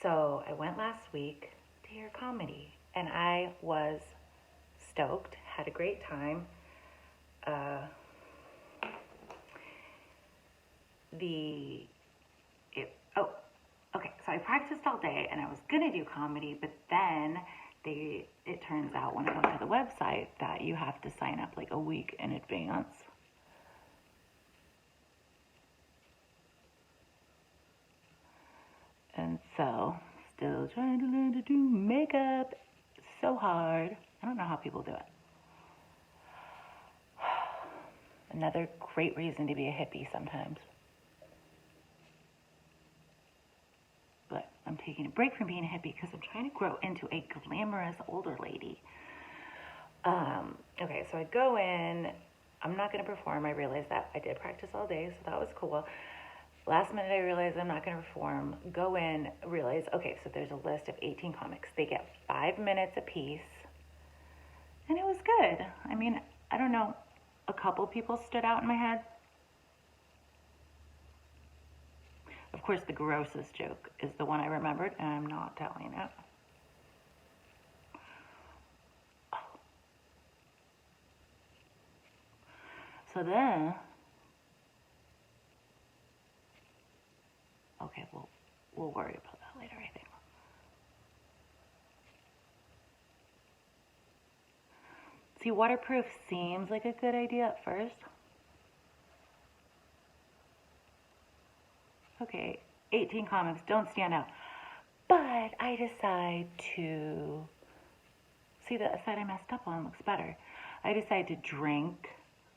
So I went last week to hear comedy, and I was stoked, had a great time. Uh, the oh, okay, so I practiced all day and I was gonna do comedy, but then it turns out when I went to the website that you have to sign up like a week in advance. And so, still trying to learn to do makeup. It's so hard. I don't know how people do it. Another great reason to be a hippie sometimes. But I'm taking a break from being a hippie because I'm trying to grow into a glamorous older lady. Okay, so I go in. I'm not going to perform. I realized that. I did practice all day, so that was cool. Last minute, I realized I'm not going to perform. Go in, realize, okay, so there's a list of 18 comics. They get 5 minutes apiece. And it was good. I mean, I don't know. A couple people stood out in my head. Of course, the grossest joke is the one I remembered, and I'm not telling it. So then, okay, we'll worry about that later, I think. See, waterproof seems like a good idea at first. Okay, 18 comics don't stand out. But I decide to see the side I messed up on looks better. I decide to drink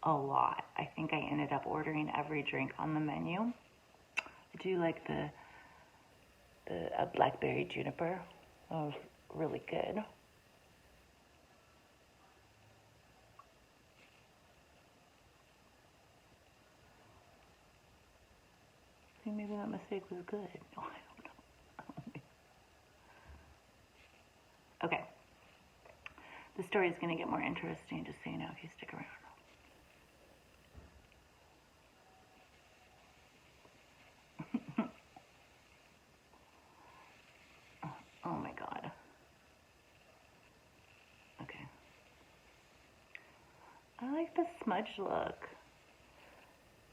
a lot. I think I ended up ordering every drink on the menu. I do like the blackberry juniper. That was really good. See, maybe that mistake was good. No, I don't know. Okay. The story is going to get more interesting, just so you know, if you stick around. Oh my god. Okay. I like the smudge look.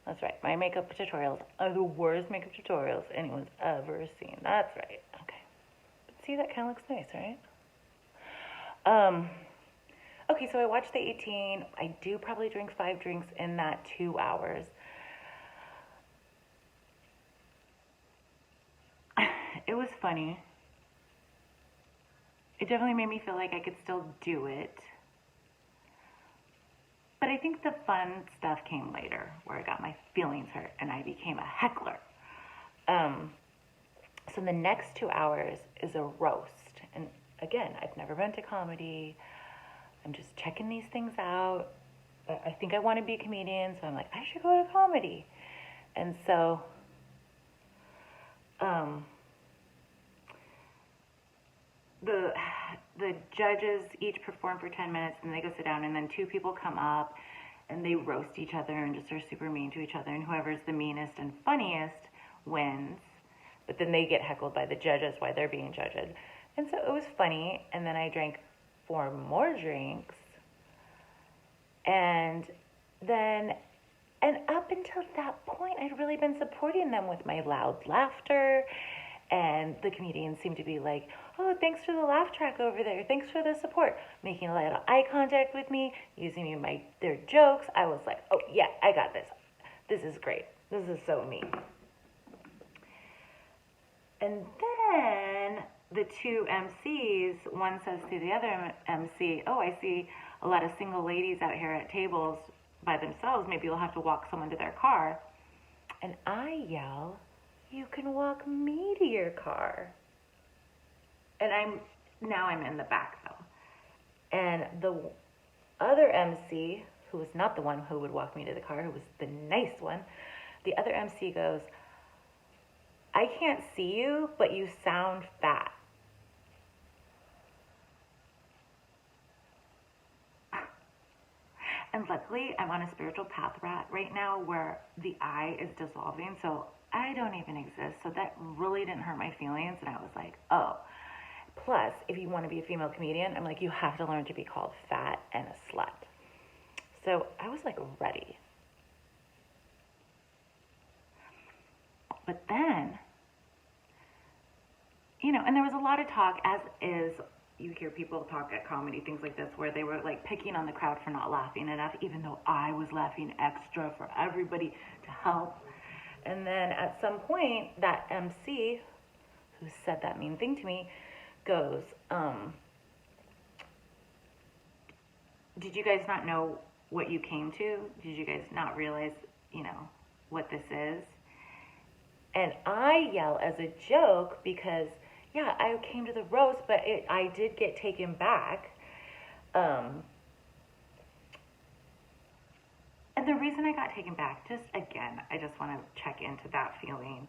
That's right. My makeup tutorials are the worst makeup tutorials anyone's ever seen. That's right. Okay. But see, that kind of looks nice, right? Okay, so I watched the 18. I do probably drink 5 drinks in that 2 hours. It was funny. It definitely made me feel like I could still do it. But I think the fun stuff came later, where I got my feelings hurt and I became a heckler. So the next 2 hours is a roast. And again, I've never been to comedy. I'm just checking these things out. But I think I want to be a comedian, so I'm like, I should go to comedy. And so, the judges each perform for 10 minutes, and they go sit down, and then 2 people come up, and they roast each other and just are super mean to each other, and whoever's the meanest and funniest wins. But then they get heckled by the judges while they're being judged. And so it was funny, and then I drank 4 more drinks, and then, and up until that point, I'd really been supporting them with my loud laughter, and the comedians seemed to be like, oh, thanks for the laugh track over there. Thanks for the support. Making a lot of eye contact with me, using their jokes. I was like, oh, yeah, I got this. This is great. This is so me. And then the 2 MCs, one says to the other MC, oh, I see a lot of single ladies out here at tables by themselves. Maybe you'll have to walk someone to their car. And I yell, you can walk me to your car. And I'm in the back though. And the other MC, who was not the one who would walk me to the car, who was the nice one, the other MC goes, I can't see you, but you sound fat. And luckily, I'm on a spiritual path right now where the I is dissolving. So I don't even exist. So that really didn't hurt my feelings. And I was like, oh. Plus, if you want to be a female comedian, I'm like, you have to learn to be called fat and a slut. So I was like ready. But then, you know, and there was a lot of talk, as is, you hear people talk at comedy, things like this, where they were like picking on the crowd for not laughing enough, even though I was laughing extra for everybody to help. And then at some point, that MC who said that mean thing to me goes, did you guys not know what you came to? Did you guys not realize, you know, what this is? And I yell as a joke because, yeah, I came to the roast, but I did get taken back. And the reason I got taken back, just again, I just want to check into that feeling,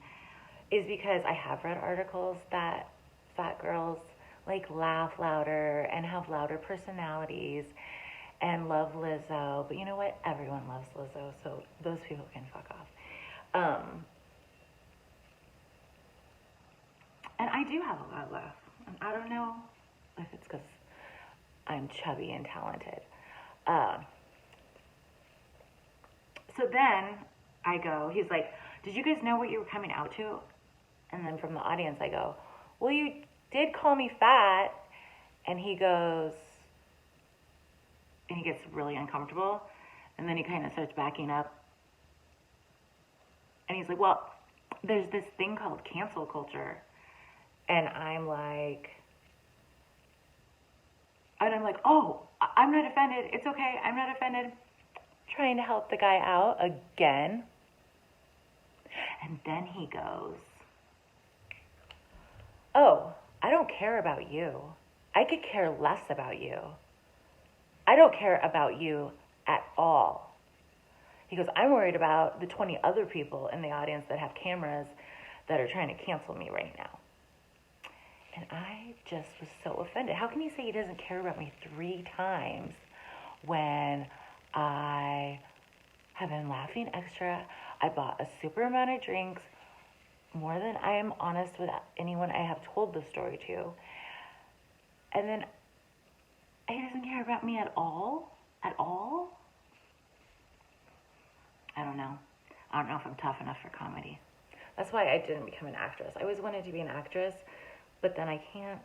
is because I have read articles that fat girls like laugh louder and have louder personalities and love Lizzo. But you know what? Everyone loves Lizzo, so those people can fuck off. And I do have a lot of laugh. And I don't know if it's because I'm chubby and talented. So then I go, he's like, did you guys know what you were coming out to? And then from the audience I go, well, you did call me fat. And he goes, and he gets really uncomfortable. And then he kind of starts backing up. And he's like, well, there's this thing called cancel culture. And I'm like, oh, I'm not offended. It's okay. I'm not offended. Trying to help the guy out again. And then he goes, oh, I don't care about you. I could care less about you. I don't care about you at all. He goes, I'm worried about the 20 other people in the audience that have cameras that are trying to cancel me right now. And I just was so offended. How can you say he doesn't care about me 3 times when I have been laughing extra? I bought a super amount of drinks, more than I am honest with anyone I have told the story to. And then he doesn't care about me at all? At all? I don't know. I don't know if I'm tough enough for comedy. That's why I didn't become an actress. I always wanted to be an actress, but then I can't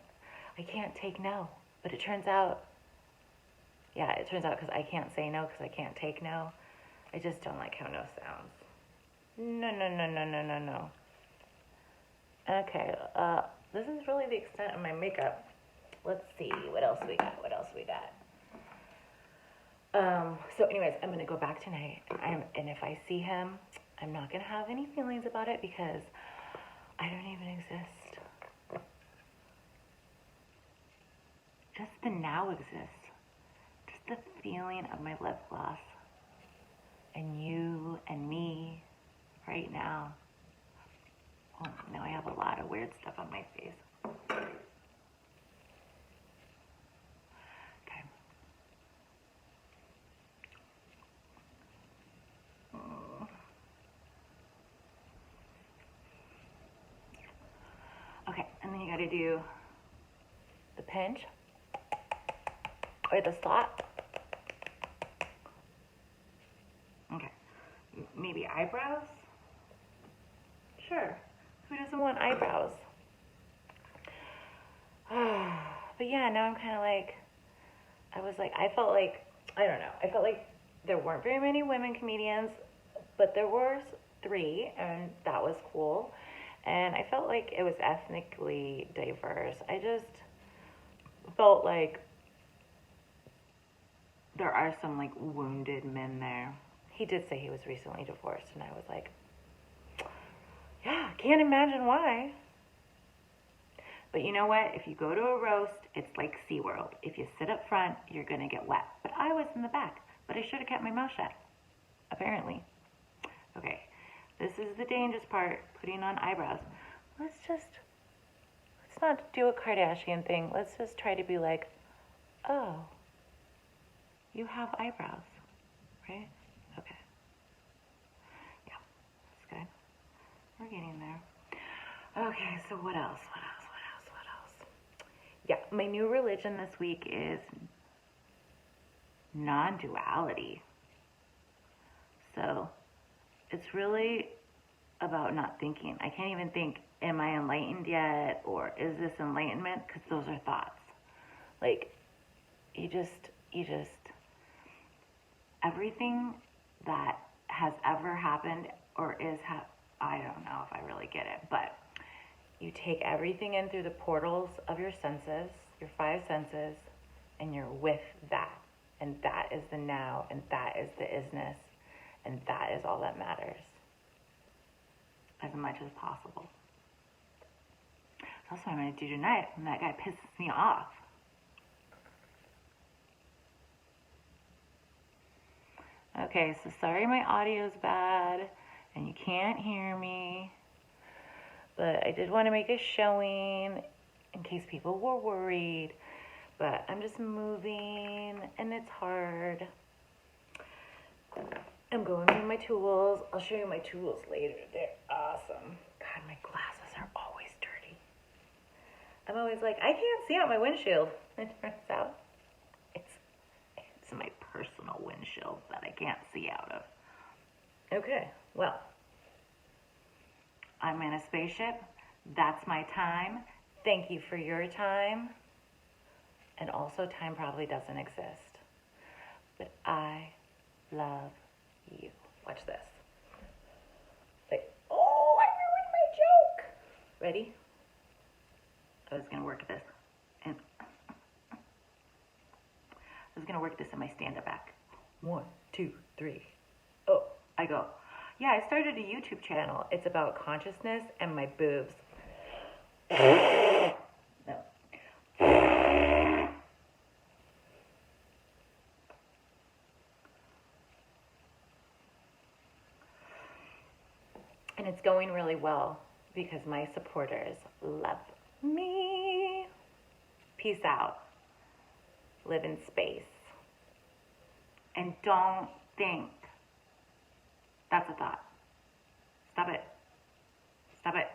take no. But it turns out because I can't say no because I can't take no. I just don't like how no sounds. No. Okay, this is really the extent of my makeup. Let's see, what else we got? So anyways, I'm going to go back tonight. And if I see him, I'm not going to have any feelings about it because I don't even exist. Just the now exists. Just the feeling of my lip gloss. And you and me right now. Oh, now I have a lot of weird stuff on my face. Okay. Okay, and then you gotta do the pinch or the slap. Okay, maybe eyebrows? Sure, who doesn't want eyebrows? But yeah, now I'm kind of like, I felt like there weren't very many women comedians, but there were 3, and that was cool. And I felt like it was ethnically diverse. I just felt like there are some like wounded men there. He did say he was recently divorced, and I was like, yeah, can't imagine why. But you know what? If you go to a roast, it's like SeaWorld. If you sit up front, you're going to get wet. But I was in the back. But I should have kept my mouth shut. Apparently. Okay. This is the dangerous part, putting on eyebrows. Let's not do a Kardashian thing. Let's just try to be like, oh, you have eyebrows, right? Okay. Yeah, that's good. We're getting there. Okay, so what else? What else? Yeah, my new religion this week is non-duality. So it's really about not thinking. I can't even think, am I enlightened yet? Or is this enlightenment? Because those are thoughts. Like, you just, everything that has ever happened or is, I don't know if I really get it, but you take everything in through the portals of your senses, your five senses, and you're with that. And that is the now, and that is the isness, and that is all that matters. As much as possible. That's what I'm going to do tonight when that guy pisses me off. Okay, so sorry my audio's bad and you can't hear me, but I did want to make a showing in case people were worried, but I'm just moving and it's hard. I'm going with my tools. I'll show you my tools later. They're awesome. God, my glasses are always dirty. I'm always like, I can't see out my windshield. It turns out it's my personal windshield that I can't see out of. Okay, well, I'm in a spaceship. That's my time. Thank you for your time. And also, time probably doesn't exist. But I love you. Watch this. Like, oh, I ruined my joke. Ready? I was going to work this. And I was going to work this in my stand-up act. 1, 2, 3. Oh, I go. Yeah, I started a YouTube channel. It's about consciousness and my boobs. No. And it's going really well because my supporters love me. Peace out. Live in space. And don't think. That's a thought. Stop it. Stop it.